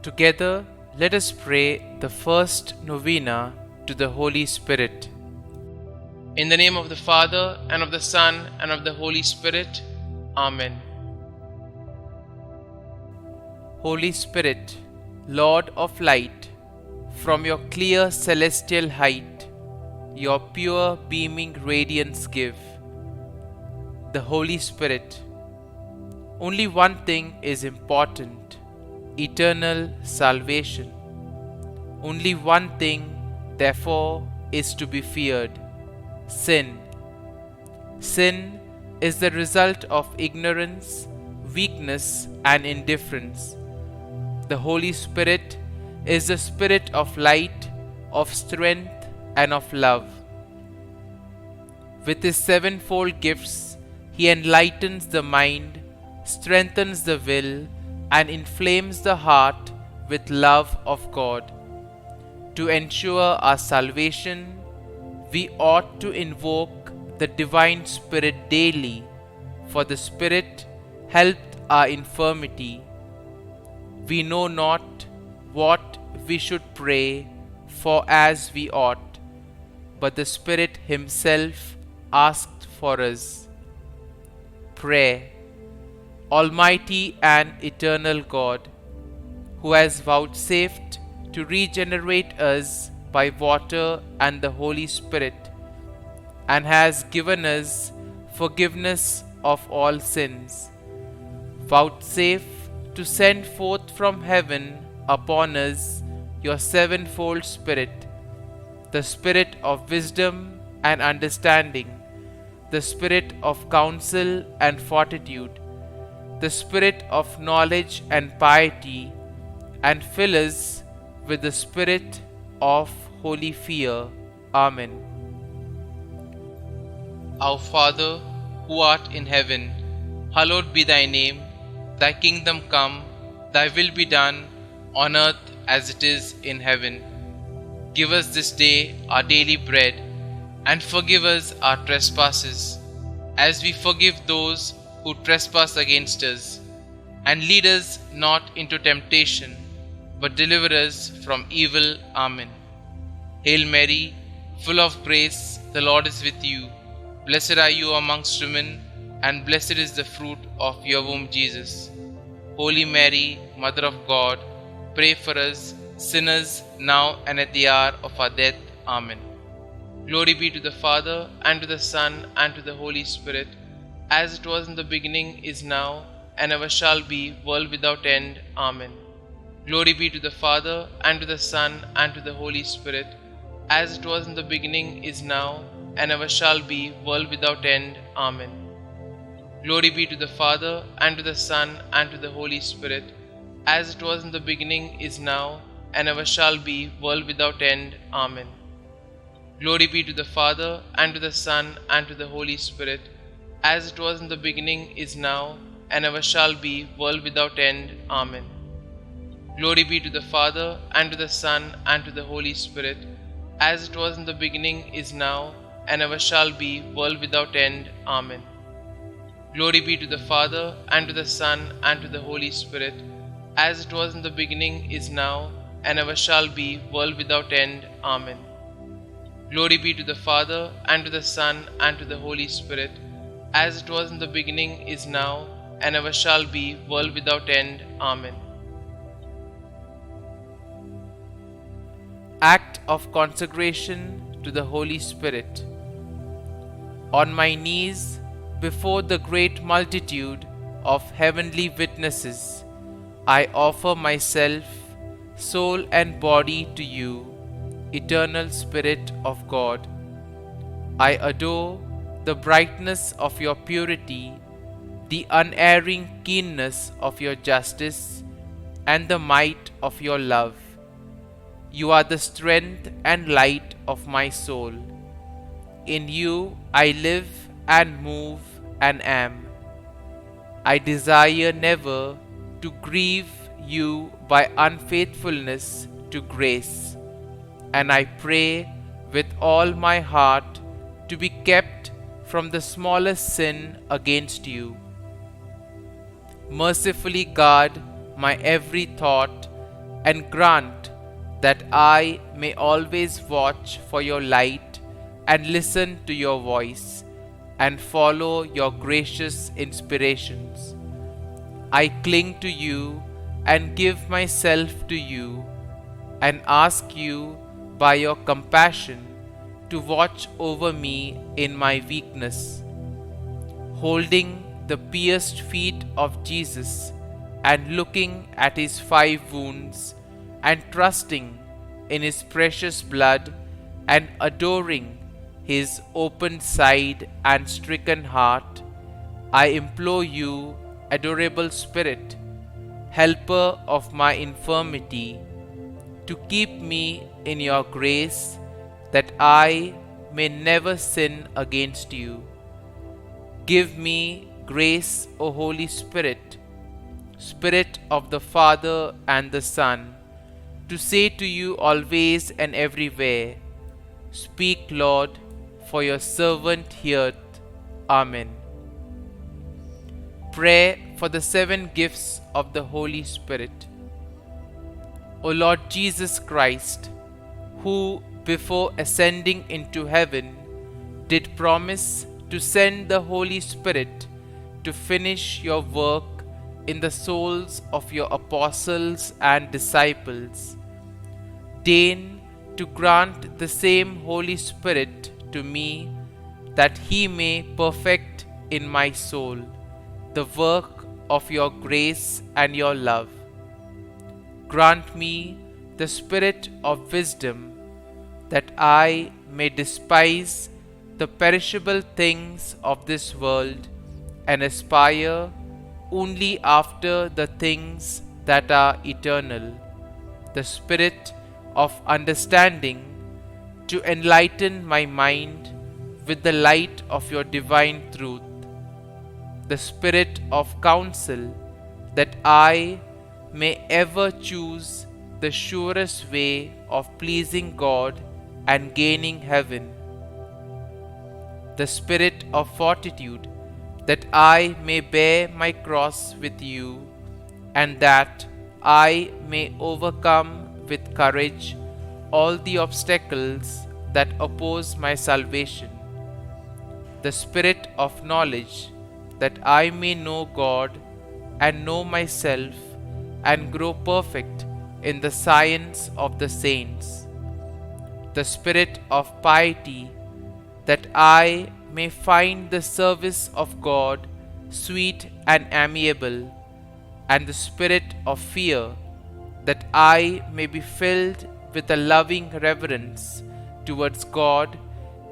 Together, let us pray the first novena to the Holy Spirit. In the name of the Father, and of the Son, and of the Holy Spirit. Amen. Holy Spirit, Lord of light, from your clear celestial height, your pure beaming radiance give. The Holy Spirit. Only one thing is important: eternal salvation. Only one thing, therefore, is to be feared: sin. Sin is the result of ignorance, weakness, and indifference. The Holy Spirit is the Spirit of light, of strength, and of love. With his sevenfold gifts, he enlightens the mind, strengthens the will, and inflames the heart with love of God. To ensure our salvation, we ought to invoke the Divine Spirit daily, for the Spirit helped our infirmity. We know not what we should pray for as we ought, but the Spirit Himself asked for us. Prayer. Almighty and eternal God, who has vouchsafed to regenerate us by water and the Holy Spirit, and has given us forgiveness of all sins, vouchsafe to send forth from heaven upon us your sevenfold Spirit, the Spirit of wisdom and understanding, the Spirit of counsel and fortitude, the Spirit of knowledge and piety, and fill us with the Spirit of holy fear. Amen. Our Father, who art in heaven, hallowed be thy name. Thy kingdom come, thy will be done, on earth as it is in heaven. Give us this day our daily bread, and forgive us our trespasses, as we forgive those who trespass against us. And lead us not into temptation, but deliver us from evil. Amen. Hail Mary, full of grace, the Lord is with you. Blessed are you amongst women, and blessed is the fruit of your womb, Jesus. Holy Mary, Mother of God, pray for us sinners, now and at the hour of our death. Amen. Glory be to the Father, and to the Son, and to the Holy Spirit, as it was in the beginning, is now, and ever shall be, world without end. Amen. Glory be to the Father, and to the Son, and to the Holy Spirit, as it was in the beginning, is now, and ever shall be, world without end. Amen. Glory be to the Father, and to the Son, and to the Holy Spirit, as it was in the beginning, is now, and ever shall be, world without end. Amen. Glory be to the Father, and to the Son, and to the Holy Spirit, as it was in the beginning, is now, and ever shall be, world without end. Amen. Glory be to the Father, and to the Son, and to the Holy Spirit, as it was in the beginning, is now, and ever shall be, world without end. Amen. Glory be to the Father, and to the Son, and to the Holy Spirit, as it was in the beginning, is now, and ever shall be, world without end. Amen. Glory be to the Father, and to the Son, and to the Holy Spirit, as it was in the beginning, is now, and ever shall be, world without end. Amen. Act of consecration to the Holy Spirit. On my knees before the great multitude of heavenly witnesses, I offer myself, soul and body to you, eternal Spirit of God. I adore the brightness of your purity, the unerring keenness of your justice, and the might of your love. You are the strength and light of my soul. In you I live and move and am. I desire never to grieve you by unfaithfulness to grace, and I pray with all my heart to be kept from the smallest sin against you. Mercifully guard my every thought, and grant that I may always watch for your light and listen to your voice and follow your gracious inspirations. I cling to you and give myself to you and ask you by your compassion to watch over me in my weakness. Holding the pierced feet of Jesus and looking at his 5 wounds and trusting in his precious blood and adoring his opened side and stricken heart, I implore you, adorable Spirit, helper of my infirmity, to keep me in your grace that I may never sin against you. Give me grace, O Holy Spirit, Spirit of the Father and the Son, to say to you always and everywhere, Speak, Lord, for your servant heareth. Amen. Prayer for the 7 gifts of the Holy Spirit. O Lord Jesus Christ, who before ascending into heaven did promise to send the Holy Spirit to finish your work in the souls of your apostles and disciples, deign to grant the same Holy Spirit to me, that he may perfect in my soul the work of your grace and your love. Grant me the spirit of wisdom, that I may despise the perishable things of this world and aspire only after the things that are eternal, the spirit of understanding to enlighten my mind with the light of your divine truth, the spirit of counsel that I may ever choose the surest way of pleasing God and gaining heaven, the spirit of fortitude that I may bear my cross with you, and that I may overcome with courage all the obstacles that oppose my salvation, the spirit of knowledge that I may know God and know myself and grow perfect in the science of the saints, the spirit of piety that I may find the service of God sweet and amiable, and the spirit of fear that I may be filled with a loving reverence towards God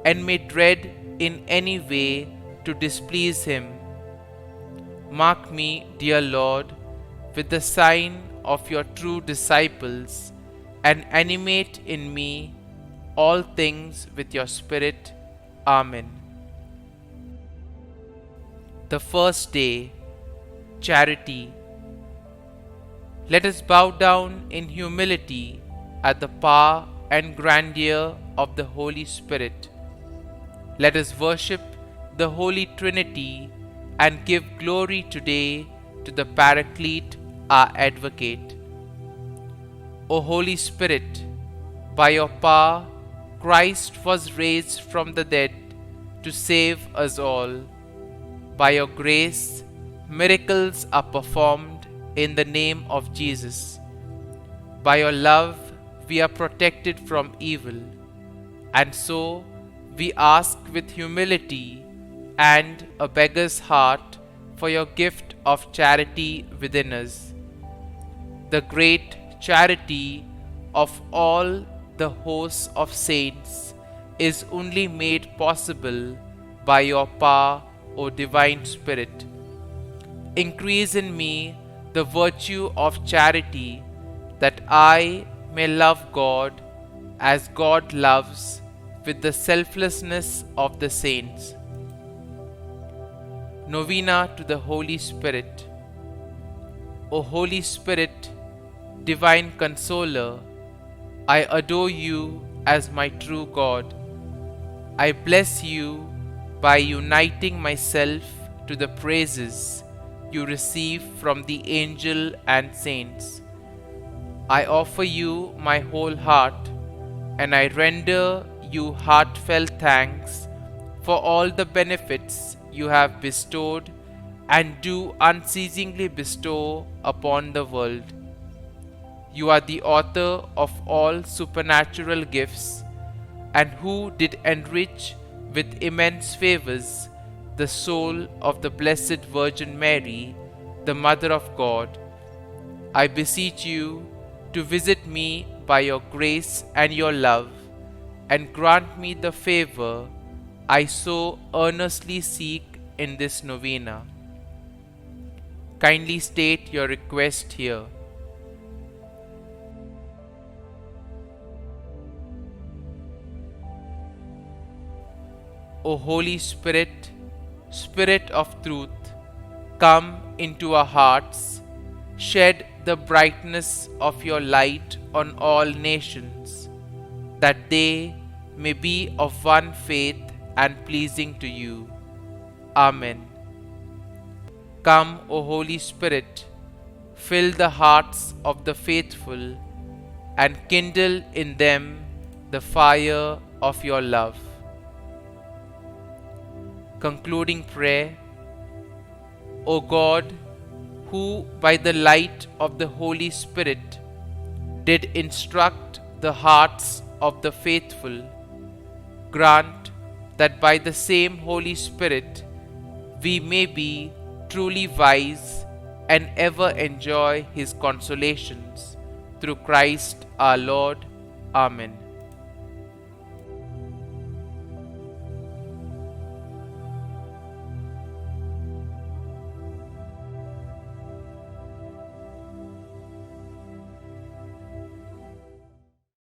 and may dread in any way to displease him. Mark me, dear Lord, with the sign of your true disciples, and animate in me all things with your Spirit. Amen. The first day, Charity. Let us bow down in humility at the power and grandeur of the Holy Spirit. Let us worship the Holy Trinity and give glory today to the Paraclete, our Advocate. O Holy Spirit, by your power, Christ was raised from the dead to save us all. By your grace, miracles are performed in the name of Jesus. By your love, we are protected from evil, and so we ask with humility and a beggar's heart for your gift of charity within us. The great charity of all the hosts of saints is only made possible by your power, O Divine Spirit. Increase in me the virtue of charity, that I may love God as God loves, with the selflessness of the saints. Novena to the Holy Spirit. O Holy Spirit, Divine Consoler, I adore you as my true God. I bless you by uniting myself to the praises you receive from the angel and saints. I offer you my whole heart, and I render you heartfelt thanks for all the benefits you have bestowed and do unceasingly bestow upon the world. You are the author of all supernatural gifts, and who did enrich with immense favors the soul of the Blessed Virgin Mary, the Mother of God. I beseech you to visit me by your grace and your love, and grant me the favor I so earnestly seek in this novena. Kindly state your request here. O Holy Spirit, Spirit of truth, come into our hearts, shed the brightness of your light on all nations, that they may be of one faith and pleasing to you. Amen. Come, O Holy Spirit, fill the hearts of the faithful and kindle in them the fire of your love. Concluding prayer. O God, who by the light of the Holy Spirit did instruct the hearts of the faithful, grant that by the same Holy Spirit we may be truly wise and ever enjoy His consolations. Through Christ our Lord. Amen.